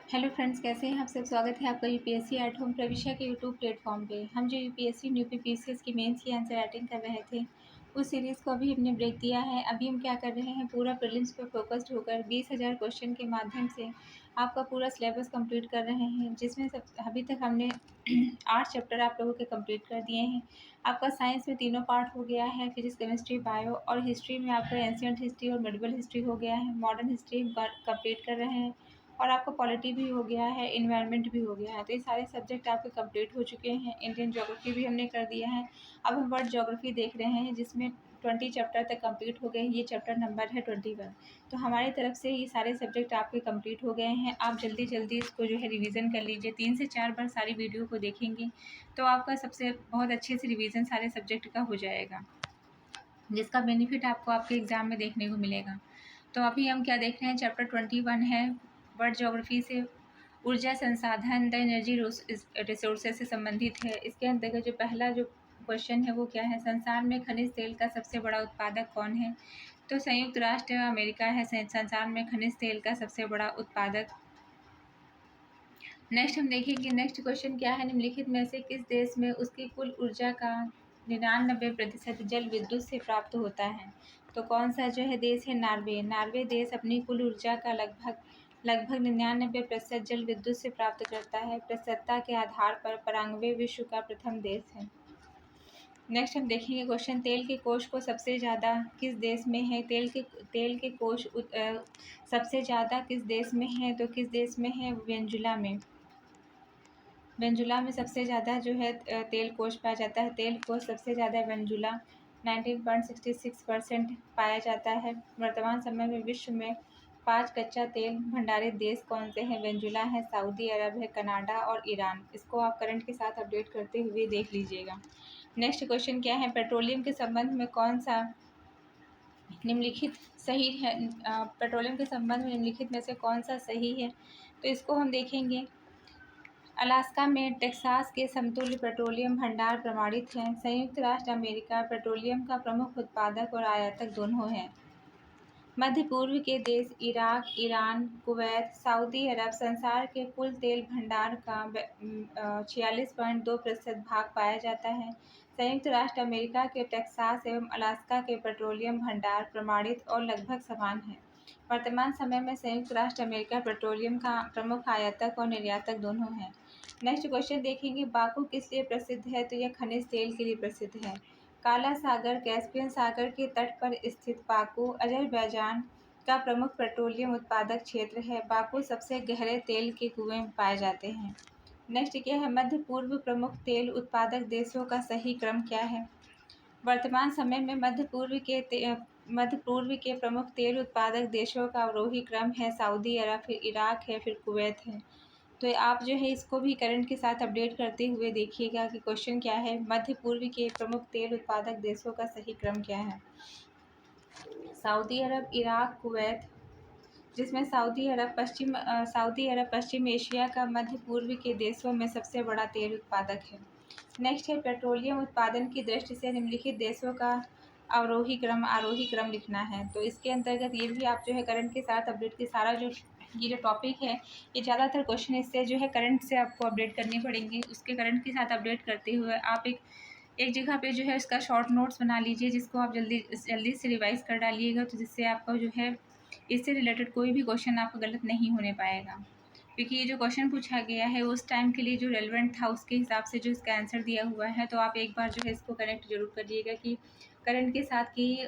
Hello friends, कैसे हैं आप सब। स्वागत है आपका यूपीएससी एट होम प्रविष्या के यूट्यूब प्लेटफॉर्म पे। हम जो यूपीएससी न्यू पीपीसीएस की मेंस की आंसर राइटिंग कर रहे थे, उस सीरीज़ को अभी हमने ब्रेक दिया है। अभी हम क्या कर रहे हैं, पूरा प्रीलिम्स पर फोकस्ड होकर 20,000 क्वेश्चन के माध्यम से आपका पूरा सिलेबस कंप्लीट कर रहे हैं, जिसमें सब अभी तक हमने 8 चैप्टर आप लोगों के कंप्लीट कर दिए हैं। आपका साइंस में तीनों पार्ट हो गया है, फिजिक्स, केमिस्ट्री, बायो, और हिस्ट्री में आपका एंशिएंट हिस्ट्री और मेडिवल हिस्ट्री हो गया है। मॉडर्न हिस्ट्री कंप्लीट कर रहे हैं और आपका पॉलिटी भी हो गया है, इन्वायरमेंट भी हो गया है। तो ये सारे सब्जेक्ट आपके कंप्लीट हो चुके हैं। इंडियन ज्योग्राफी भी हमने कर दिया है। अब हम वर्ल्ड ज्योग्राफी देख रहे हैं, जिसमें 20 चैप्टर तक कंप्लीट हो गए हैं। ये चैप्टर नंबर है 21। तो हमारी तरफ से ये सारे सब्जेक्ट आपके कंप्लीट हो गए हैं। आप जल्दी जल्दी इसको जो है रिवीजन कर लीजिए। 3 से 4 बार सारी वीडियो को देखेंगे तो आपका सबसे बहुत अच्छे से रिवीजन सारे सब्जेक्ट का हो जाएगा, जिसका बेनिफिट आपको आपके एग्ज़ाम में देखने को मिलेगा। तो अभी हम क्या देख रहे हैं, चैप्टर 21 है वर्ल्ड ज्योग्राफी से। ऊर्जा संसाधन द एनर्जी रिसोर्सेज से संबंधित है। इसके अंतर्गत जो पहला जो क्वेश्चन है वो क्या है, संसार में खनिज तेल का सबसे बड़ा उत्पादक कौन है। तो संयुक्त राष्ट्र अमेरिका है संसार में खनिज तेल का सबसे बड़ा उत्पादक। नेक्स्ट हम देखेंगे, नेक्स्ट क्वेश्चन क्या है, निम्नलिखित में से किस देश में उसकी कुल ऊर्जा का 99% जल विद्युत से प्राप्त होता है। तो कौन सा जो है देश है, नार्वे। नार्वे देश अपनी कुल ऊर्जा का लगभग 99% जल विद्युत से प्राप्त करता है। प्रतिशतता के आधार पर पराग्वे विश्व का प्रथम देश है। नेक्स्ट हम देखेंगे क्वेश्चन, तेल के कोष को सबसे ज़्यादा किस देश में है। तेल के कोष सबसे ज़्यादा किस देश में है, तो किस देश में है, वेनेजुला में। वेनेजुला में सबसे ज़्यादा जो है तेल कोष पाया जाता है। तेल कोष सबसे ज़्यादा वेनेजुला 19.66% पाया जाता है। वर्तमान समय में विश्व में 5 कच्चा तेल भंडारित देश कौन से हैं। वेनेजुला है, सऊदी अरब है, कनाडा और ईरान। इसको आप करंट के साथ अपडेट करते हुए देख लीजिएगा। नेक्स्ट क्वेश्चन क्या है, पेट्रोलियम के संबंध में कौन सा निम्नलिखित सही है। पेट्रोलियम के संबंध में निम्नलिखित में से कौन सा सही है, तो इसको हम देखेंगे। अलास्का में टेक्सास के समतुल्य पेट्रोलियम भंडार प्रमाणित हैं। संयुक्त राष्ट्र अमेरिका पेट्रोलियम का प्रमुख उत्पादक और आयातक दोनों है। मध्य पूर्व के देश इराक, ईरान, कुवैत, सऊदी अरब संसार के कुल तेल भंडार का 46.2% भाग पाया जाता है। संयुक्त राष्ट्र अमेरिका के टेक्सास एवं अलास्का के पेट्रोलियम भंडार प्रमाणित और लगभग समान हैं। वर्तमान समय में संयुक्त राष्ट्र अमेरिका पेट्रोलियम का प्रमुख आयातक और निर्यातक दोनों हैं। नेक्स्ट क्वेश्चन देखेंगे, बाकू किस लिए प्रसिद्ध है, तो यह खनिज तेल के लिए प्रसिद्ध है। काला सागर कैस्पियन सागर के तट पर स्थित बाकू अजरबैजान का प्रमुख पेट्रोलियम उत्पादक क्षेत्र है। बाकू सबसे गहरे तेल के कुएं पाए जाते हैं। नेक्स्ट क्या है, मध्य पूर्व प्रमुख तेल उत्पादक देशों का सही क्रम क्या है। वर्तमान समय में मध्य पूर्व के प्रमुख तेल उत्पादक देशों का अवरोही क्रम है सऊदी अरब, फिर इराक है, फिर कुवैत है। तो आप जो है इसको भी करंट के साथ अपडेट करते हुए देखिएगा कि क्वेश्चन क्या है, मध्य पूर्व के प्रमुख तेल उत्पादक देशों का सही क्रम क्या है। सऊदी अरब, इराक, कुवैत, जिसमें सऊदी अरब पश्चिम एशिया का मध्य पूर्व के देशों में सबसे बड़ा तेल उत्पादक है। नेक्स्ट है, पेट्रोलियम उत्पादन की दृष्टि से निम्नलिखित देशों का आरोही क्रम लिखना है। तो इसके अंतर्गत ये भी आप जो है करंट के साथ अपडेट के सारा जो ये जो टॉपिक है, ये ज़्यादातर क्वेश्चन इससे जो है करंट से आपको अपडेट करने पड़ेंगे। उसके करंट के साथ अपडेट करते हुए आप एक जगह पे जो है इसका शॉर्ट नोट्स बना लीजिए, जिसको आप जल्दी से रिवाइज कर डालिएगा, तो जिससे आपका जो है इससे रिलेटेड कोई भी क्वेश्चन आपका गलत नहीं होने पाएगा। क्योंकि ये जो क्वेश्चन पूछा गया है उस टाइम के लिए जो रेलेवेंट था उसके हिसाब से जो इसका आंसर दिया हुआ है। तो आप एक बार जो है इसको कनेक्ट जरूर करिएगा कि करंट के साथ कि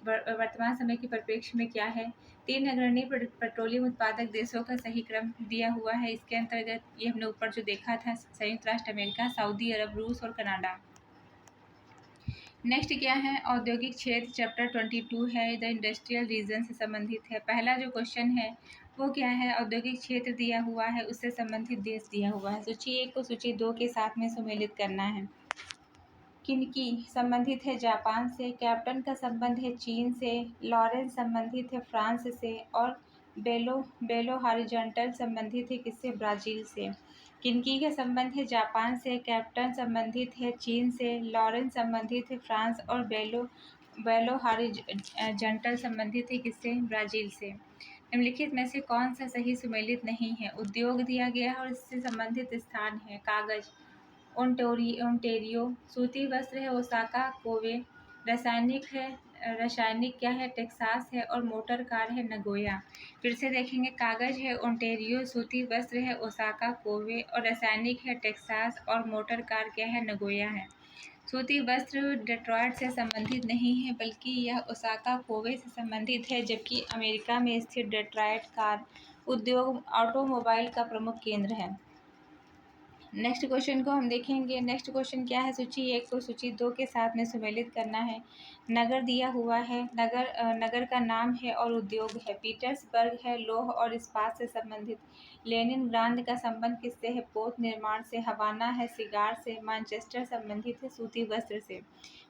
वर्तमान समय के परिप्रेक्ष्य में क्या है। 3 अग्रणी पेट्रोलियम उत्पादक देशों का सही क्रम दिया हुआ है। इसके अंतर्गत ये हमने ऊपर जो देखा था, संयुक्त राष्ट्र अमेरिका, सऊदी अरब, रूस और कनाडा। नेक्स्ट क्या है, औद्योगिक क्षेत्र चैप्टर 22 है, द इंडस्ट्रियल रीजन से संबंधित है। पहला जो क्वेश्चन है वो क्या है, औद्योगिक क्षेत्र दिया हुआ है, उससे संबंधित देश दिया हुआ है। सूची 1 को सूची 2 के साथ में सम्मिलित करना है। किनकी संबंधित है, जापान से। कैप्टन का संबंध है चीन से। लॉरेंस संबंधित है फ्रांस से। और बेलो हॉरिजॉन्टल संबंधित है किससे, ब्राज़ील से। किनकी का संबंध है जापान से। कैप्टन संबंधित है चीन से। लॉरेंस संबंधित है फ्रांस और बेलो हॉरिजॉन्टल संबंधित है किससे, ब्राज़ील से। निम्नलिखित में से कौन सा सही सुमेलित नहीं है? उद्योग दिया गया है और इससे संबंधित स्थान है कागज ओंटेरियो, सूती वस्त्र है ओसाका कोवे, रासायनिक क्या है टेक्सास है और मोटर कार है नगोया। फिर से देखेंगे कागज है ओंटेरियो, सूती वस्त्र है ओसाका कोवे और रासायनिक है टेक्सास और मोटर कार क्या है नगोया है। सूती वस्त्र डेट्रॉयट से संबंधित नहीं है बल्कि यह ओसाका कोवे से संबंधित है, जबकि अमेरिका में स्थित डेट्रॉयट कार उद्योग ऑटोमोबाइल का प्रमुख केंद्र है। नेक्स्ट क्वेश्चन को हम देखेंगे। नेक्स्ट क्वेश्चन क्या है? सूची 1 को सूची 2 के साथ में सुमेलित करना है। नगर दिया हुआ है, नगर का नाम है और उद्योग है। पीटर्सबर्ग है लौह और इस्पात से संबंधित। लेनिनग्राद का संबंध किससे है? पोत निर्माण से। हवाना है सिगार से। मैनचेस्टर संबंधित है सूती वस्त्र से।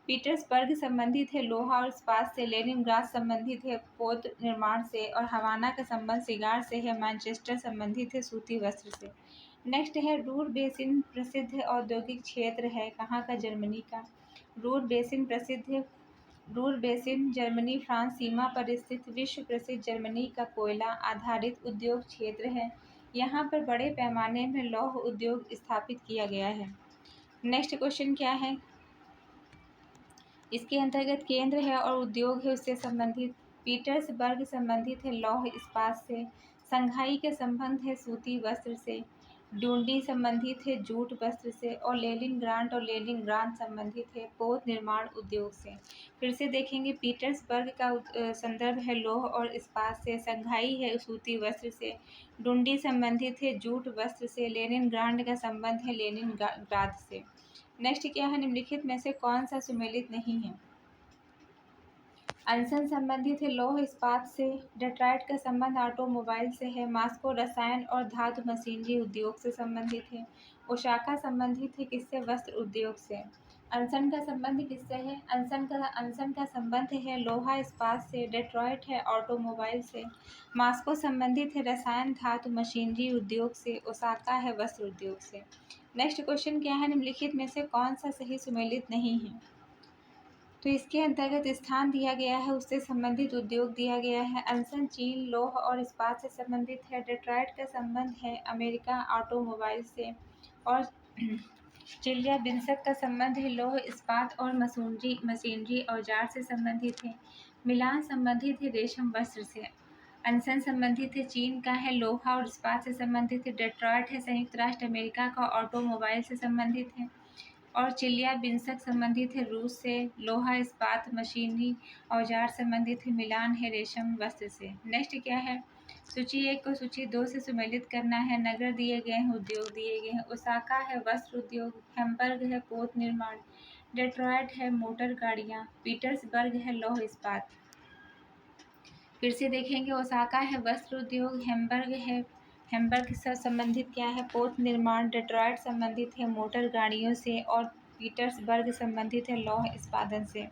पीटर्सबर्ग संबंधित है लोहा और इस्पात से। लेनिनग्राद संबंधित है पोत निर्माण से और हवाना का संबंध सिगार से है। मैनचेस्टर संबंधित है सूती वस्त्र से। नेक्स्ट है रूर बेसिन प्रसिद्ध औद्योगिक क्षेत्र है कहाँ का? जर्मनी का। रूर बेसिन प्रसिद्ध रूर बेसिन जर्मनी फ्रांस सीमा पर स्थित विश्व प्रसिद्ध जर्मनी का कोयला आधारित उद्योग क्षेत्र है। यहाँ पर बड़े पैमाने में लौह उद्योग स्थापित किया गया है। नेक्स्ट क्वेश्चन क्या है? इसके अंतर्गत केंद्र है और उद्योग है उससे संबंधित। पीटर्सबर्ग संबंधित है लौह इस्पात से। संघाई के संबंध है सूती वस्त्र से। डुंडी संबंधित है जूट वस्त्र से और लेनिनग्राड संबंधित है पोत निर्माण उद्योग से। फिर से देखेंगे पीटर्सबर्ग का संदर्भ है लौह और इस्पात से। संघाई है सूती वस्त्र से। डुंडी संबंधित है जूट वस्त्र से। लेनिनग्राड का संबंध है लेनिनग्राद से। नेक्स्ट क्या है? निम्नलिखित में से कौन सा सुमेलित नहीं है? अनसन संबंधित है लौह इस्पात से। डेट्रॉयट का संबंध ऑटोमोबाइल से है। मॉस्को रसायन और धातु मशीनरी उद्योग से संबंधित है। ओसाका संबंधित है किससे? वस्त्र उद्योग से। अनसन का संबंध किससे है? अनसन का संबंध है लोहा इस्पात से। डेट्रॉयट है ऑटोमोबाइल से। मॉस्को संबंधित है रसायन धातु मशीनरी उद्योग से। ओसाका है वस्त्र उद्योग से। नेक्स्ट क्वेश्चन क्या है? निम्नलिखित में से कौन सा सही सुमेलित नहीं है? तो इसके अंतर्गत स्थान दिया गया है उससे संबंधित उद्योग दिया गया है। अनसन चीन लौह और इस्पात से संबंधित है। डेट्रॉयट का संबंध है अमेरिका ऑटोमोबाइल से और चिल्याबिंस्क का संबंध है लौह इस्पात और मशीनरी औजार से संबंधित है। मिलान संबंधित है रेशम वस्त्र से। अनसन संबंधित है चीन का है लोहा और इस्पात से संबंधित है। डेट्रॉयट है संयुक्त राष्ट्र अमेरिका का ऑटोमोबाइल से संबंधित है और चिल्याबिंस्क संबंधित है रूस से। लोहा इस्पात मशीनरी औजार संबंधित है। मिलान है रेशम वस्त्र से। नेक्स्ट क्या है? सूची 1 को सूची 2 से सुमेलित करना है। नगर दिए गए हैं, उद्योग दिए गए हैं। ओसाका है वस्त्र उद्योग। हैम्बर्ग है पोत निर्माण। डेट्रॉयट है मोटर गाड़ियाँ। पीटर्सबर्ग है लौह इस्पात। फिर से देखेंगे ओसाका है वस्त्र उद्योग। हैम्बर्ग से संबंधित क्या है? पोत निर्माण। डेट्रॉयट संबंधित है मोटर गाड़ियों से और पीटर्सबर्ग संबंधित है लौह इस्पातन से।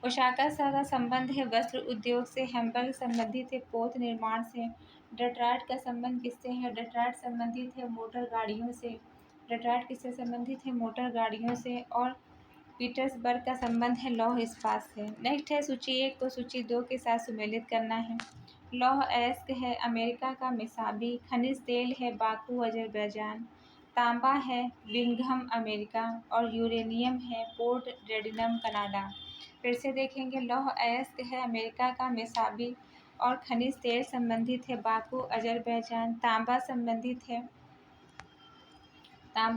ओसाका का संबंध है वस्त्र उद्योग से। हैम्बर्ग संबंधित है पोत निर्माण से। डेट्रॉयट का संबंध किससे है? डेट्रॉयट संबंधित है मोटर गाड़ियों से। डेट्रॉयट किससे संबंधित है? मोटर गाड़ियों से और पीटर्सबर्ग का संबंध है लौह इस्पात से। नेक्स्ट है सूची 1 को सूची 2 के साथ सुमेलित करना है। लौह अयस्क है अमेरिका का मिसाबी। खनिज तेल है बाकू अजरबैजान। तांबा है बिंघम अमेरिका और यूरेनियम है पोर्ट रेडिनम कनाडा। फिर से देखेंगे लौह अयस्क है अमेरिका का मिसाबी और खनिज तेल संबंधित है बाकू अजरबैजान। तांबा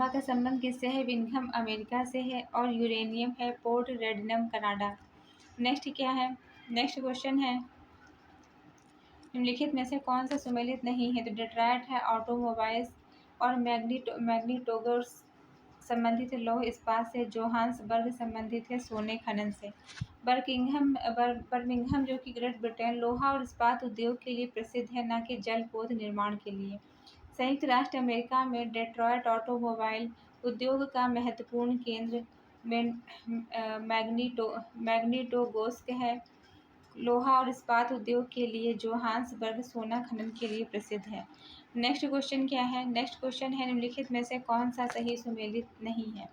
का संबंध किससे है? बिंघम अमेरिका से है और यूरेनियम है पोर्ट रेडिनम कनाडा। नेक्स्ट क्या है? नेक्स्ट क्वेश्चन है निम्नलिखित में से कौन सा सुमेलित नहीं है? तो डेट्रॉयट है ऑटोमोबाइल्स और मैग्नीटोगर्स संबंधित है लौह इस्पात से। जोहान्सबर्ग संबंधित है सोने खनन से। बर्मिंघम जो कि ग्रेट ब्रिटेन लोहा और इस्पात उद्योग के लिए प्रसिद्ध है, न कि जल पोत निर्माण के लिए। संयुक्त राष्ट्र अमेरिका में डेट्रॉयट ऑटोमोबाइल उद्योग का महत्वपूर्ण केंद्र मैग्नीटोगोस्क है। लोहा और इस्पात उद्योग के लिए। जोहान्सबर्ग सोना खनन के लिए प्रसिद्ध है। नेक्स्ट क्वेश्चन क्या है? नेक्स्ट क्वेश्चन है निम्नलिखित में से कौन सा सही सुमेलित नहीं है?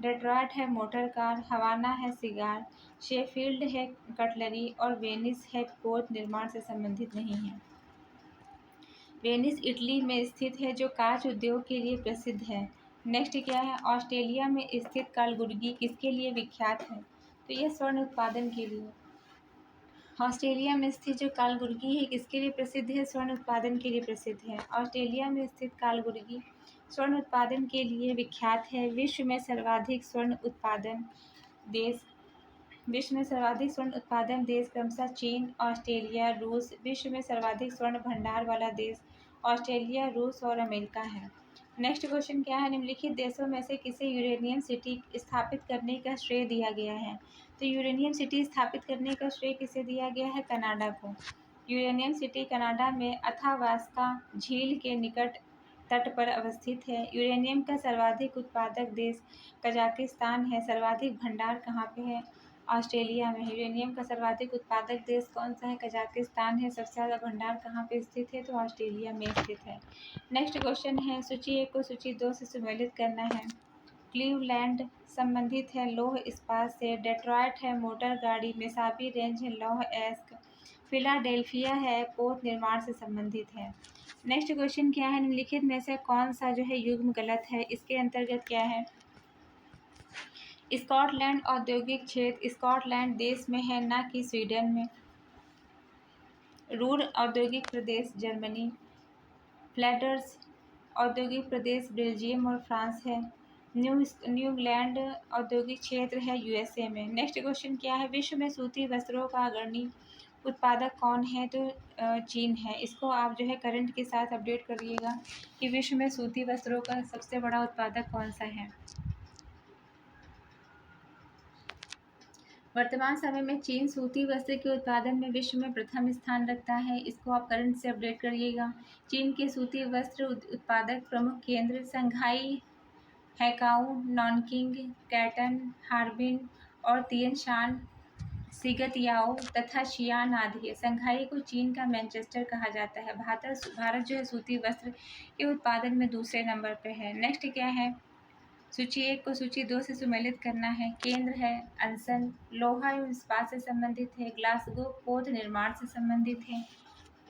डेट्रॉयट है मोटर कार। हवाना है सिगार। शेफील्ड है कटलरी और वेनिस है पोत निर्माण से संबंधित नहीं है। वेनिस इटली में स्थित है जो कांच उद्योग के लिए प्रसिद्ध है। नेक्स्ट क्या है, ऑस्ट्रेलिया में स्थित कलबुर्गी किसके लिए विख्यात है? तो यह स्वर्ण उत्पादन के लिए। ऑस्ट्रेलिया में स्थित जो कलबुर्गी है किसके लिए प्रसिद्ध है? स्वर्ण उत्पादन के लिए प्रसिद्ध है। ऑस्ट्रेलिया में स्थित कलबुर्गी स्वर्ण उत्पादन के लिए विख्यात है। विश्व में सर्वाधिक स्वर्ण उत्पादन देश क्रमशः चीन, ऑस्ट्रेलिया, रूस। विश्व में सर्वाधिक स्वर्ण भंडार वाला देश ऑस्ट्रेलिया, रूस और अमेरिका है। नेक्स्ट क्वेश्चन क्या है, निम्नलिखित देशों में से किसे यूरेनियम सिटी स्थापित करने का श्रेय दिया गया है? तो यूरेनियम सिटी स्थापित करने का श्रेय किसे दिया गया है? कनाडा को। यूरेनियम सिटी कनाडा में अथावास्का झील के निकट तट पर अवस्थित है। यूरेनियम का सर्वाधिक उत्पादक देश कजाकिस्तान है। सर्वाधिक भंडार कहाँ पे है? ऑस्ट्रेलिया में। यूरेनियम का सर्वाधिक उत्पादक देश कौन सा है? कजाकिस्तान है। सबसे ज़्यादा भंडार कहाँ पे स्थित है? तो ऑस्ट्रेलिया में स्थित है। नेक्स्ट क्वेश्चन है, सूची 1 को सूची 2 से सम्मिलित करना है। क्लीवलैंड संबंधित है लौह इस्पात से। डेट्रॉयट है मोटर गाड़ी। मेसाबी रेंज है लौह अयस्क। फिलाडेल्फिया है पोत निर्माण से संबंधित है। नेक्स्ट क्वेश्चन क्या है, निम्नलिखित में से कौन सा जो है युग्म गलत है? इसके अंतर्गत क्या है, स्कॉटलैंड औद्योगिक क्षेत्र स्कॉटलैंड देश में है, ना कि स्वीडन में। रूर औद्योगिक प्रदेश जर्मनी। फ्लैंडर्स औद्योगिक प्रदेश बेल्जियम और फ्रांस है। न्यूजीलैंड औद्योगिक क्षेत्र है यूएसए में। नेक्स्ट क्वेश्चन क्या है, विश्व में सूती वस्त्रों का अग्रणी उत्पादक कौन है? तो चीन है। इसको आप जो है करंट के साथ अपडेट करिएगा कि विश्व में सूती वस्त्रों का सबसे बड़ा उत्पादक कौन सा है। वर्तमान समय में चीन सूती वस्त्र के उत्पादन में विश्व में प्रथम स्थान रखता है। इसको आप करंट से अपडेट करिएगा। चीन के सूती वस्त्र उत्पादक प्रमुख केंद्र संघाई, हैकाऊ, नानकिंग, कैटन, हार्बिन और तिएनशान, सिगतयाओ तथा शियान आदि है। संघाई को चीन का मैनचेस्टर कहा जाता है। भारत जो है सूती वस्त्र के उत्पादन में दूसरे नंबर पर है। नेक्स्ट क्या है, सूची 1 को सूची 2 से सम्मिलित करना है। केंद्र है अनसन, लोहा एवं इस्पात से संबंधित है। ग्लासगो पौध निर्माण से संबंधित है।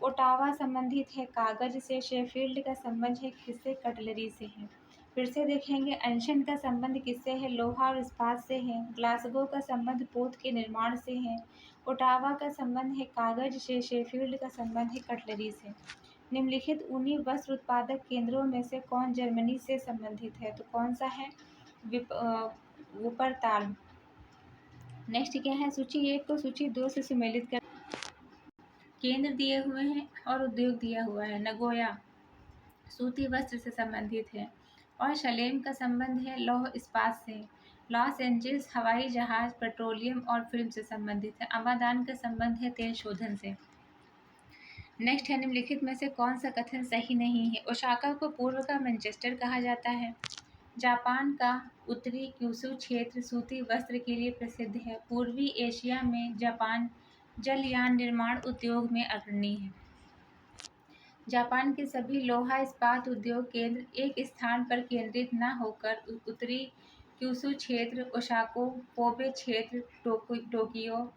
ओटावा संबंधित है कागज से। शेफील्ड का संबंध है किससे? कटलरी से है। फिर से देखेंगे, अनशन का संबंध किससे है? लोहा और इस्पात से है। ग्लासगो का संबंध पौध के निर्माण से है। ओटावा का संबंध है कागज से। शेफील्ड का संबंध है कटलरी से। निम्नलिखित ऊनी वस्त्र उत्पादक केंद्रों में से कौन जर्मनी से संबंधित है? तो कौन सा है? वुपरताल। नेक्स्ट क्या है, सूची 1 को सूची 2 से सम्मिलित कर। केंद्र दिए हुए हैं और उद्योग दिया हुआ है। नगोया सूती वस्त्र से संबंधित है और शलेम का संबंध है लौह इस्पात से। लॉस एंजिल्स हवाई जहाज, पेट्रोलियम और फिल्म से संबंधित है। अमादान का संबंध है तेल शोधन से। नेक्स्ट है, निम्नलिखित में से कौन सा कथन सही नहीं है? ओसाका को पूर्व का मैनचेस्टर कहा जाता है। जापान का उत्तरी क्यूशू क्षेत्र सूती वस्त्र के लिए प्रसिद्ध है। पूर्वी एशिया में जापान जलयान निर्माण उद्योग में अग्रणी है। जापान के सभी लोहा इस्पात उद्योग केंद्र एक स्थान पर केंद्रित न होकर उत्तरी क्यूशू क्षेत्र, ओसाका, कोबे क्षेत्र, टोक्यो,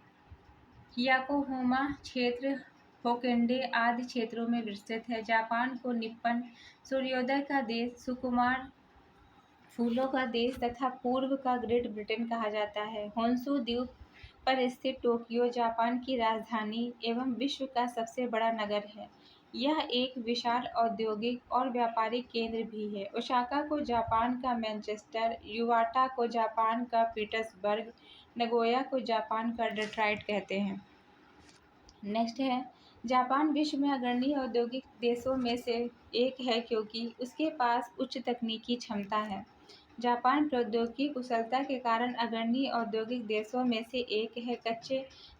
योकोहामा क्षेत्र, होक्काइडो आदि क्षेत्रों में विस्तृत है। जापान को निप्पन सूर्योदय का देश, सुकुमार फूलों का देश तथा पूर्व का ग्रेट ब्रिटेन कहा जाता है। होन्शु द्वीप पर स्थित टोक्यो जापान की राजधानी एवं विश्व का सबसे बड़ा नगर है। यह एक विशाल औद्योगिक और व्यापारिक केंद्र भी है। ओसाका को जापान का मैनचेस्टर, युवाटा को जापान का पीटर्सबर्ग, नगोया को जापान का डेट्रॉयट कहते हैं। नेक्स्ट है, जापान विश्व में अग्रणी औद्योगिक देशों में से एक है क्योंकि उसके पास उच्च तकनीकी क्षमता है। जापान प्रौद्योगिकी कुशलता के कारण अग्रणी औद्योगिक देशों में से एक है,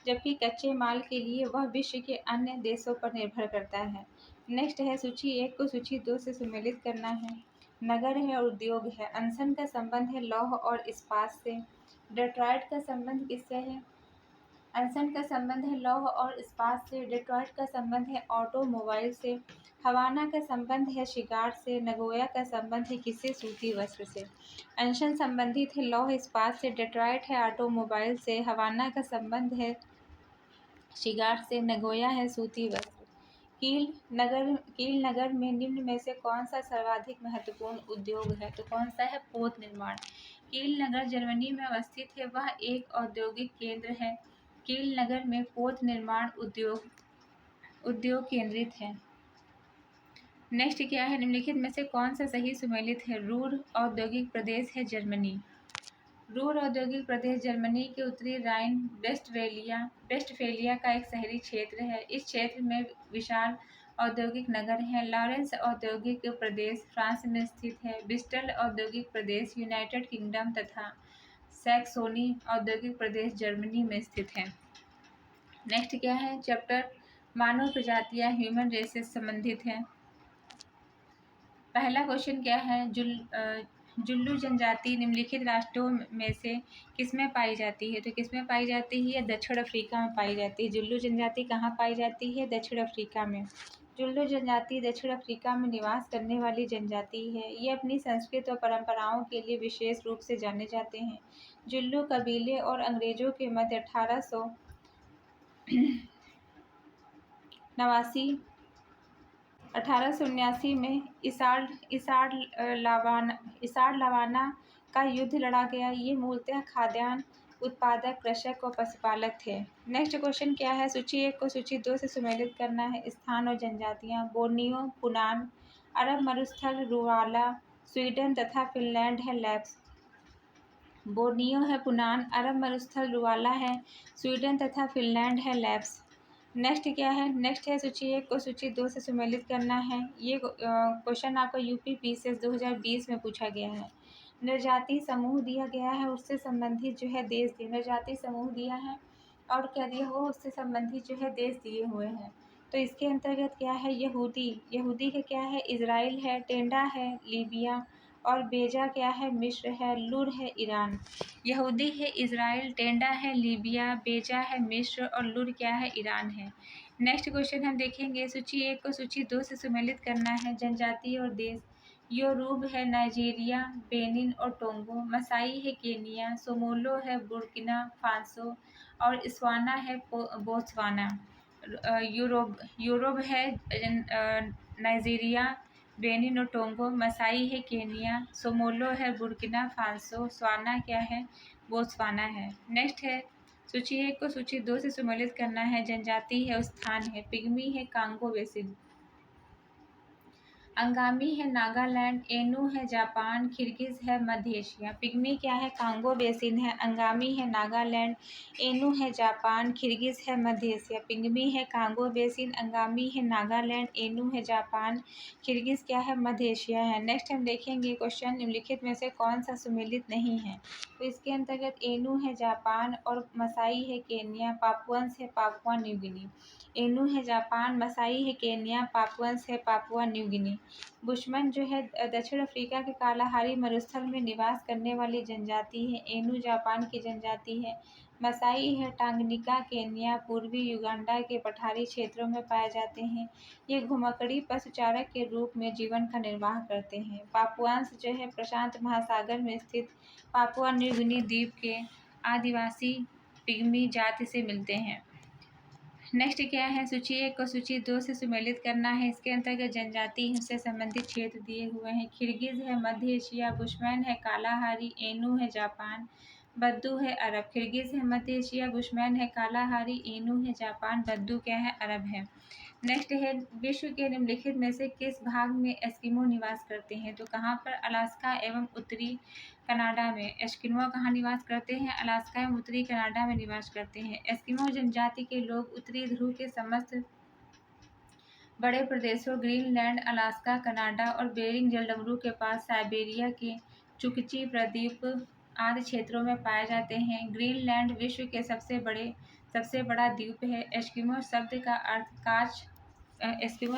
जबकि कच्चे माल के लिए वह विश्व के अन्य देशों पर निर्भर करता है। नेक्स्ट है, सूची 1 को सूची 2 से सम्मिलित करना है। नगर है और उद्योग है। अनसन का संबंध है लौह और इस्पात से। डेट्रॉयट का संबंध किससे है? अनसन का संबंध है लौह और इस्पात से। डेट्रॉयट का संबंध है ऑटोमोबाइल से। हवाना का संबंध है शिगार से। नगोया का संबंध है किससे? सूती वस्त्र से। अनशन संबंधित है लौह इस्पात से। डेट्रॉयट है ऑटोमोबाइल से। हवाना का संबंध है शिगार से। नगोया है सूती वस्त्र। कील नगर में निम्न में से कौन सा सर्वाधिक महत्वपूर्ण उद्योग है? तो कौन सा है? पोत निर्माण। कील नगर जर्मनी में अवस्थित है, वह एक औद्योगिक केंद्र है। कील नगर में पोत निर्माण उद्योग केंद्रित है। नेक्स्ट क्या है? निम्नलिखित में से कौन सा सही सुमेलित है? रूर औद्योगिक प्रदेश है जर्मनी। रूर औद्योगिक प्रदेश जर्मनी के उत्तरी राइन वेस्टफेलिया का एक शहरी क्षेत्र है। इस क्षेत्र में विशाल औद्योगिक नगर हैं। लॉरेंस औद्योगिक प्रदेश फ्रांस में स्थित है। ब्रिस्टल औद्योगिक प्रदेश यूनाइटेड किंगडम तथा सैक्सोनी औद्योगिक प्रदेश जर्मनी में स्थित है। नेक्स्ट क्या है? चैप्टर मानव प्रजातियां ह्यूमन रेसेस संबंधित है। पहला क्वेश्चन क्या है? जुल्लू जनजाति निम्नलिखित राष्ट्रों में से किसमें पाई जाती है? तो किसमें पाई जाती है? दक्षिण अफ्रीका में पाई जाती है। जुल्लू जनजाति कहाँ पाई जाती है? दक्षिण अफ्रीका में। जुल्लू जनजाति दक्षिण अफ्रीका में निवास करने वाली जनजाति है। ये अपनी संस्कृति और परंपराओं के लिए विशेष रूप से जाने जाते हैं। जुल्लू कबीले और अंग्रेजों के मध्य 1879 में इसाड़ लवाना का युद्ध लड़ा गया। ये मूलतः खाद्यान्न उत्पादक, कृषक और पशुपालक थे। नेक्स्ट क्वेश्चन क्या है? सूची 1 को सूची 2 से सुमेलित करना है। स्थान और जनजातियां। बोर्नियो, पुनान, अरब मरुस्थल, रुवाला, स्वीडन तथा फिनलैंड है लैप्स। बोर्नियो है पुनान, अरब मरुस्थल रुवाला है स्वीडन तथा फिनलैंड है लैप्स। नेक्स्ट क्या है? नेक्स्ट है सूची 1 को सूची 2 से सुमेलित करना है। ये क्वेश्चन आपका यूपी पीसीएस 2020 में पूछा गया है। निर्जाति समूह दिया गया है, उससे संबंधित जो है देश दिए। निर्जाति समूह दिया है और क्या दिया हुआ? उससे संबंधित जो है देश दिए हुए हैं। तो इसके अंतर्गत क्या है? यहूदी का क्या है? इजराइल है, टेंडा है लीबिया और बेजा क्या है? मिस्र है, लुर है ईरान। यहूदी है इजराइल, टेंडा है लीबिया, बेजा है मिस्र और लुर क्या है? ईरान है। नेक्स्ट क्वेश्चन हम देखेंगे। सूची 1 को सूची 2 से सुमेलित करना है। जनजाति और देश। योरूब है नाइजीरिया, बेनिन और टोंगो। मसाई है केनिया, सोमोलो है बुर्किना फासो और स्वाना है बोत्सवाना। यूरोब है नाइजीरिया, बेनिन और टोंगो। मसाई है केनिया, सोमोलो है बुर्किना फासो, स्वाना क्या है? बोत्सवाना है। नेक्स्ट है सूची 1 को सूची 2 से सुमेलित करना है। जनजाति है, स्थान है। पिग्मी है कांगो बेसिन, अंगामी है नागालैंड, एनू है जापान, किर्गिज है मध्य एशिया। पिग्मी क्या है? कांगो बेसिन है, अंगामी है नागालैंड, एनू है जापान, किर्गिज है मध्य एशिया। पिग्मी है कांगो बेसिन, अंगामी है नागालैंड, एनू है जापान, किर्गिज क्या है? मध्य एशिया है। नेक्स्ट हम देखेंगे क्वेश्चन निम्नलिखित में से कौन सा सुमेलित नहीं है? तो इसके अंतर्गत एनू है जापान और मसाई है केन्या, पापुअन्स है पापुआ न्यू गिनी। एनू है जापान, मसाई है केन्या, पापुअन्स है पापुआ न्यू गिनी। बुशमन जो है दक्षिण अफ्रीका के कालाहारी मरुस्थल में निवास करने वाली जनजाति है। एनू जापान की जनजाति है। मसाई है टांगनिका केन्या, पूर्वी युगांडा के पठारी क्षेत्रों में पाए जाते हैं। ये घुमक्कड़ी पशुचारक के रूप में जीवन का निर्वाह करते हैं। पापुआंस जो है प्रशांत महासागर में स्थित पापुआ न्यू गिनी द्वीप के आदिवासी पिग्मी जाति से मिलते हैं। नेक्स्ट क्या है? सूची 1 को सूची 2 से सुमेलित करना है। इसके अंतर्गत जनजाति से संबंधित क्षेत्र दिए हुए हैं। किर्गिज है मध्य एशिया, बुशमैन है कालाहारी, एनू है जापान, बद्दू है अरब। किर्गिज है मध्य एशिया, बुशमैन है कालाहारी, एनू है जापान, बद्दू क्या है? अरब है। नेक्स्ट है विश्व के निम्नलिखित में से किस भाग में एस्किमो निवास करते हैं? तो कहाँ पर? अलास्का एवं उत्तरी कनाडा में। एस्किमो कहाँ निवास करते हैं? अलास्का एवं उत्तरी कनाडा में निवास करते हैं। एस्किमो जनजाति के लोग उत्तरी ध्रुव के समस्त बड़े प्रदेशों ग्रीनलैंड, अलास्का, कनाडा और बेरिंग जलडमरू के पास साइबेरिया के चुकची प्रद्वीप आदि क्षेत्रों में पाए जाते हैं। ग्रीनलैंड विश्व के सबसे बड़ा द्वीप है। एस्किमो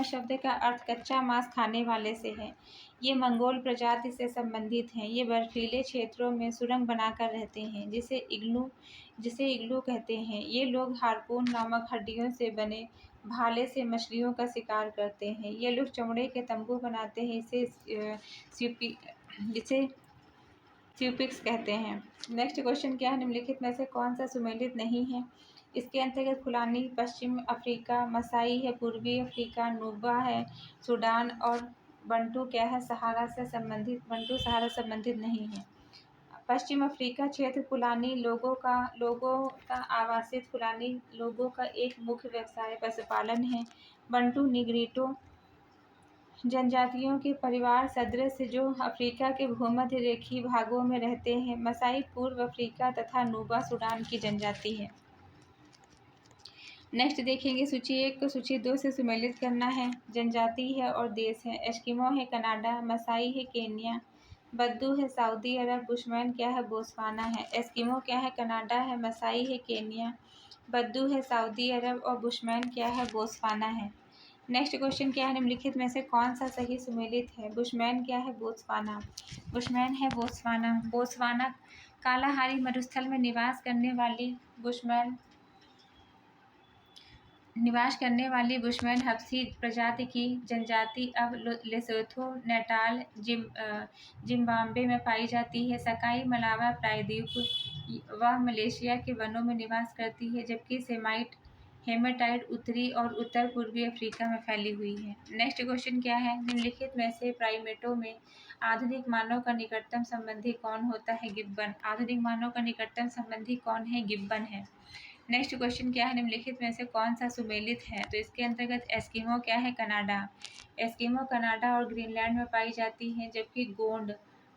शब्द का अर्थ कच्चा मांस खाने वाले से है। ये मंगोल प्रजाति से संबंधित हैं। ये बर्फीले क्षेत्रों में सुरंग बनाकर रहते हैं, जिसे इग्लू कहते हैं। ये लोग हार्पून नामक हड्डियों से बने भाले से मछलियों का शिकार करते हैं। ये लोग चमड़े के तंबू बनाते हैं, जिसे स्यूपिक्स कहते हैं। नेक्स्ट क्वेश्चन क्या है? निम्नलिखित में से कौन सा सुमेलित नहीं है? इसके अंतर्गत फुलानी पश्चिम अफ्रीका, मसाई है पूर्वी अफ्रीका, नुबा है सूडान और बंटू क्या है सहारा से संबंधित, बंटू सहारा संबंधित नहीं है। पश्चिम अफ्रीका क्षेत्र फुलानी लोगों का आवासित फुलानी लोगों का एक मुख्य व्यवसाय पशुपालन है। बंटू निग्रिटो जनजातियों के परिवार सदृश जो अफ्रीका के भूमध्य रेखीय भागों में रहते हैं। मसाई पूर्व अफ्रीका तथा नुबा सूडान की जनजाति है। नेक्स्ट देखेंगे सूची 1 को सूची 2 से सुमेलित करना है। जनजाति है और देश है। एस्किमो है कनाडा, मसाई है केन्या, बद्दू है सऊदी अरब, बुशमैन क्या है बोत्सवाना है। एस्किमो क्या है कनाडा है, मसाई है केन्या, बद्दू है सऊदी अरब और बुशमैन क्या है बोत्सवाना है। नेक्स्ट क्वेश्चन क्या है निम्नलिखित में से कौन सा सही सुमेलित है। बुशमैन क्या है बोत्सवाना, बुशमैन है बोत्सवाना। बोत्सवाना कालाहारी मरुस्थल में निवास करने वाली बुशमैन हब्सी प्रजाति की जनजाति अब लेसोथो, नेटाल, जिम्बाब्वे में पाई जाती है। सकाई मलावा प्रायद्वीप वह मलेशिया के वनों में निवास करती है, जबकि सेमाइट हेमेटाइट उत्तरी और उत्तर पूर्वी अफ्रीका में फैली हुई है। नेक्स्ट क्वेश्चन क्या है निम्नलिखित में से प्राइमेटों में आधुनिक मानव का निकटतम संबंधी कौन होता है। गिब्बन। आधुनिक मानव का निकटतम संबंधी कौन है, गिब्बन है। नेक्स्ट क्वेश्चन क्या है निम्नलिखित में से कौन सा सुमेलित है। तो इसके अंतर्गत एस्किमो क्या है कनाडा, एस्किमो कनाडा और ग्रीनलैंड में पाई जाती है, जबकि गोंड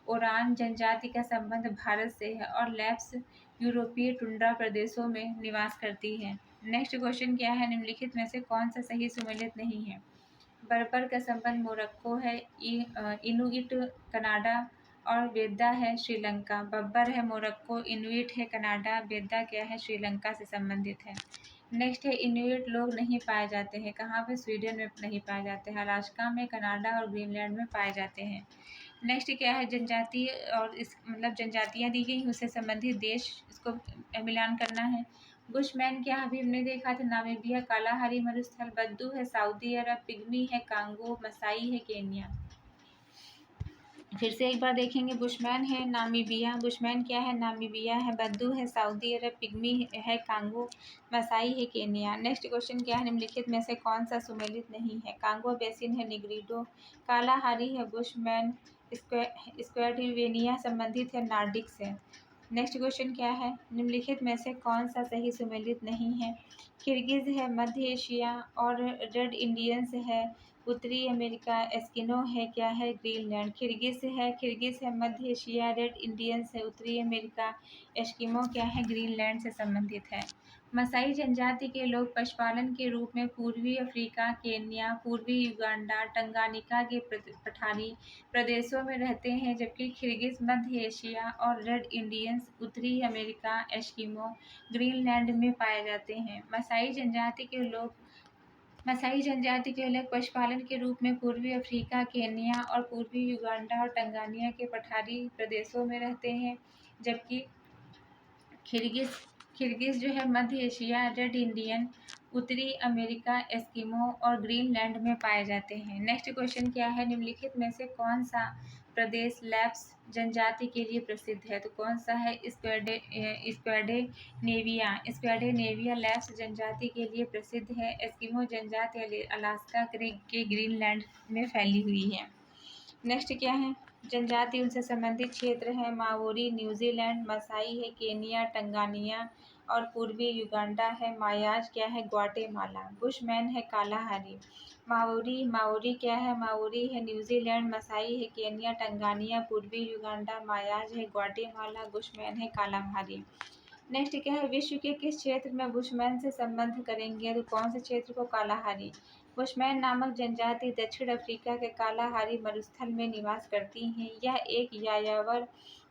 ओरान जनजाति का संबंध भारत से है और लैप्स यूरोपीय टुंड्रा प्रदेशों में निवास करती है। नेक्स्ट क्वेश्चन क्या है निम्नलिखित में से कौन सा सही सुमेलित नहीं है। बर्बर का संबंध मोरक्को है, इनुइट कनाडा और वेदा है श्रीलंका। बब्बर है मोरक्को, इनुइट है कनाडा, वेदा क्या है श्रीलंका से संबंधित है। नेक्स्ट है इनुइट लोग नहीं पाए जाते हैं, कहाँ पे स्वीडन में नहीं पाए जाते हैं, अलास्का में, कनाडा और ग्रीनलैंड में पाए जाते हैं। नेक्स्ट क्या है जनजाति और इस मतलब जनजातियाँ दी गई उससे संबंधित देश, इसको मिलान करना है। बुशमैन क्या अभी हमने देखा था नामीबिया कालाहारी मरुस्थल, बद्दू है सऊदी अरब, पिग्मी है कांगो, मसाई है केन्या। फिर से एक बार देखेंगे बुशमैन है नामीबिया, बुशमैन क्या है नामीबिया है, बद्दू है सऊदी अरब, पिग्मी है कांगो, मसाई है केन्या। नेक्स्ट क्वेश्चन क्या है निम्नलिखित में से कौन सा सुमेलित नहीं है। कांगो बेसिन है निग्रिडो, कालाहारी है बुशमैन, स्क्वैटिवेनिया संबंधित है नार्डिक से। नेक्स्ट क्वेश्चन क्या है निम्नलिखित में से कौन सा सही सुमेलित नहीं है। किर्गिज है मध्य एशिया और रेड इंडियंस है उत्तरी अमेरिका, एस्किनो है क्या है ग्रीनलैंड। किर्गिज है मध्य एशिया, रेड इंडियंस है उत्तरी अमेरिका, एस्किमो क्या है ग्रीनलैंड से संबंधित है। मसाई जनजाति के लोग पशुपालन के रूप में पूर्वी अफ्रीका, केन्या, पूर्वी युगांडा, टंगानिका के पठारी प्रदेशों में रहते हैं, जबकि किर्गिज मध्य एशिया और रेड इंडियंस उत्तरी अमेरिका, एस्किमो ग्रीनलैंड में पाए जाते हैं। मसाई जनजाति के लोग पशुपालन के रूप में पूर्वी अफ्रीका, केन्या और पूर्वी युगांडा और टंगानिया के पठारी प्रदेशों में रहते हैं, जबकि किर्गिज जो है मध्य एशिया, रेड इंडियन, उत्तरी अमेरिका, एस्किमो और ग्रीनलैंड में पाए जाते हैं। नेक्स्ट क्वेश्चन क्या है निम्नलिखित में से कौन सा प्रदेश लैप्स जनजाति के लिए प्रसिद्ध है। तो कौन सा है स्क्वैडेनेविया लैप्स जनजाति के लिए प्रसिद्ध है। एस्किमो जनजाति अलास्का के ग्रीनलैंड में फैली हुई है। नेक्स्ट क्या है जनजाति उनसे संबंधित क्षेत्र है माओरी न्यूजीलैंड, मसाई है केनिया, टंगानिया और पूर्वी युगांडा है। मायाज क्या है ग्वाटेमाला। बुशमैन है कालाहारी। माओरी क्या है माओरी है न्यूजीलैंड, मसाई है केनिया, टंगानिया, पूर्वी युगांडा, मायाज है ग्वाटेमाला, बुशमैन है कालाहारी। नेक्स्ट क्या है विश्व के किस क्षेत्र में बुशमैन से संबंध करेंगे। तो कौन से क्षेत्र को, कालाहारी। बुशमैन नामक जनजाति दक्षिण अफ्रीका के कालाहारी मरुस्थल में निवास करती हैं। यह एक यायावर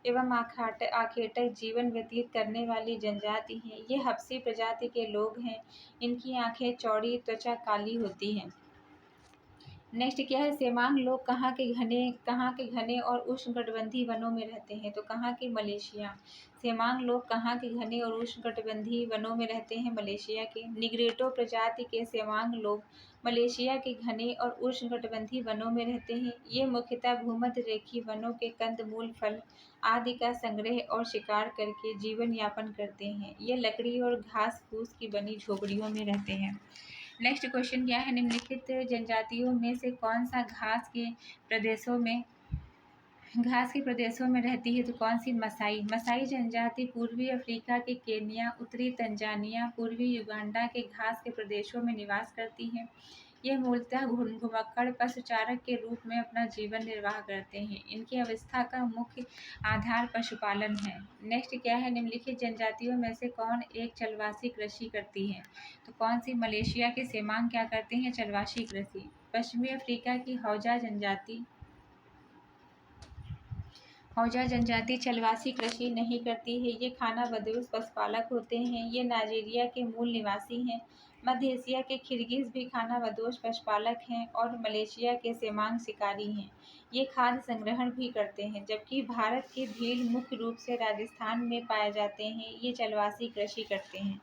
एवं आखेटक जीवन व्यतीत करने वाली जनजाति है। ये हब्सी प्रजाति के लोग हैं। इनकी आंखें चौड़ी, त्वचा काली होती है। नेक्स्ट क्या है, सेमांग लोग कहाँ के घने और उष्णकटिबंधीय वनों में रहते हैं? तो कहाँ के? मलेशिया। सेमांग लोग कहाँ के घने और उष्णकटिबंधीय वनों में रहते हैं? मलेशिया के। निग्रेटो प्रजाति के सेमांग लोग मलेशिया के घने और उष्णकटिबंधीय वनों में रहते हैं। ये मुख्यतः भूमध्य रेखीय वनों के कंदमूल, फल आदि का संग्रह और शिकार करके जीवन यापन करते हैं। ये लकड़ी और घास फूस की बनी झोपड़ियों में रहते हैं। नेक्स्ट क्वेश्चन क्या है, निम्नलिखित जनजातियों में से कौन सा घास के प्रदेशों में रहती है? तो कौन सी? मसाई। मसाई जनजाति पूर्वी अफ्रीका के केन्या, उत्तरी तंजानिया, पूर्वी युगांडा के घास के प्रदेशों में निवास करती है। यह मूलतः घुमक्कड़ पशुचारक के रूप में अपना जीवन निर्वाह करते हैं। इनकी अवस्था का मुख्य आधार पशुपालन है। नेक्स्ट क्या है, निम्नलिखित जनजातियों में से कौन एक चलवासी कृषि करती है? तो कौन सी? मलेशिया के सेमांग क्या करते हैं? चलवासी कृषि। पश्चिमी अफ्रीका की हौजा जनजाति चलवासी कृषि नहीं करती है। ये खानाबदोश पशुपालक होते हैं। ये नाइजीरिया के मूल निवासी हैं। मध्य एशिया के किर्गिज भी खानाबदोश पशुपालक हैं और मलेशिया के सेमांग शिकारी हैं। ये खाद्य संग्रहण भी करते हैं। जबकि भारत के भील मुख्य रूप से राजस्थान में पाए जाते हैं। ये चलवासी कृषि करते हैं।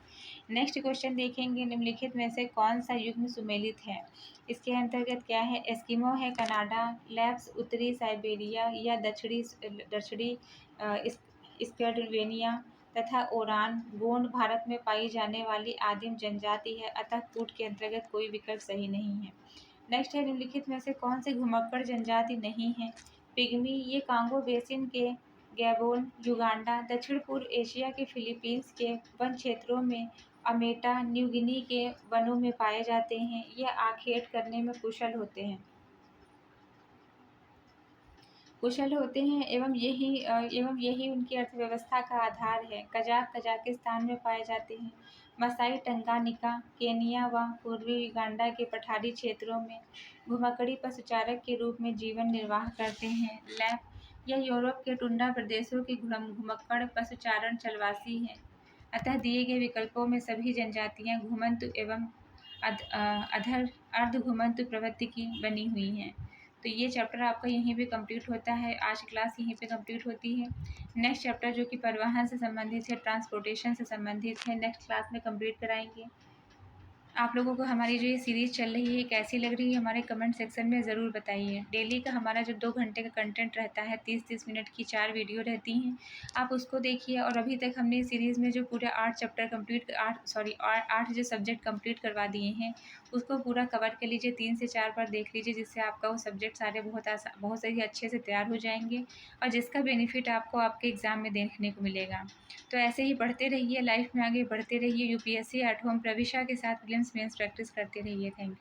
नेक्स्ट क्वेश्चन देखेंगे, निम्नलिखित में से कौन सा युग्म सुमेलित है? इसके अंतर्गत क्या है? एस्किमो है कनाडा, लैप्स उत्तरी साइबेरिया या दक्षिणी स्कैंडिनेविया तथा ओरान गोंड भारत में पाई जाने वाली आदिम जनजाति है। अतः कूट के अंतर्गत कोई विकल्प सही नहीं है। नेक्स्ट है, निम्नलिखित में से कौन से घुमक्कड़ जनजाति नहीं है? पिग्मी। ये कांगो बेसिन के गैबोन, युगांडा, दक्षिण पूर्व एशिया के फिलीपींस के वन क्षेत्रों में, अमेटा, न्यू गिनी के वनों में पाए जाते हैं। यह आखेट करने में कुशल होते हैं एवं यही उनकी अर्थव्यवस्था का आधार है। कजाकिस्तान में पाए जाते हैं। मसाई टंगानिका, केनिया व पूर्वी युगांडा के पठारी क्षेत्रों में घुमक्कड़ी पशुचारक के रूप में जीवन निर्वाह करते हैं। लैप। यह यूरोप के टुंड्रा प्रदेशों की घुमक्कड़ पशुचारण चलवासी है। अतः दिए गए विकल्पों में सभी जनजातियां घुमंतु एवं अर्ध घुमंतु प्रवृत्ति की बनी हुई हैं। तो ये चैप्टर आपका यहीं पे कंप्लीट होता है। आज क्लास यहीं पे कंप्लीट होती है। नेक्स्ट चैप्टर जो कि परिवहन से संबंधित है, ट्रांसपोर्टेशन से संबंधित है, नेक्स्ट क्लास में कंप्लीट कराएंगे। आप लोगों को हमारी जो ये सीरीज़ चल रही है कैसी लग रही है हमारे कमेंट सेक्शन में ज़रूर बताइए। डेली का हमारा जो 2 घंटे का कंटेंट रहता है, 30-30 मिनट की 4 वीडियो रहती हैं, आप उसको देखिए। और अभी तक हमने सीरीज़ में जो पूरे 8 चैप्टर 8 जो सब्जेक्ट कंप्लीट करवा दिए हैं, उसको पूरा कवर कर लीजिए। 3 से 4 बार देख लीजिए, जिससे आपका वो सब्जेक्ट सारे बहुत सही अच्छे से तैयार हो जाएंगे और जिसका बेनिफिट आपको आपके एग्ज़ाम में देखने को मिलेगा। तो ऐसे ही पढ़ते रहिए, लाइफ में आगे बढ़ते रहिए। यूपीएससी एट होम प्रविशा के साथ प्रीलिम्स मेंस प्रैक्टिस करते रहिए। Thank you.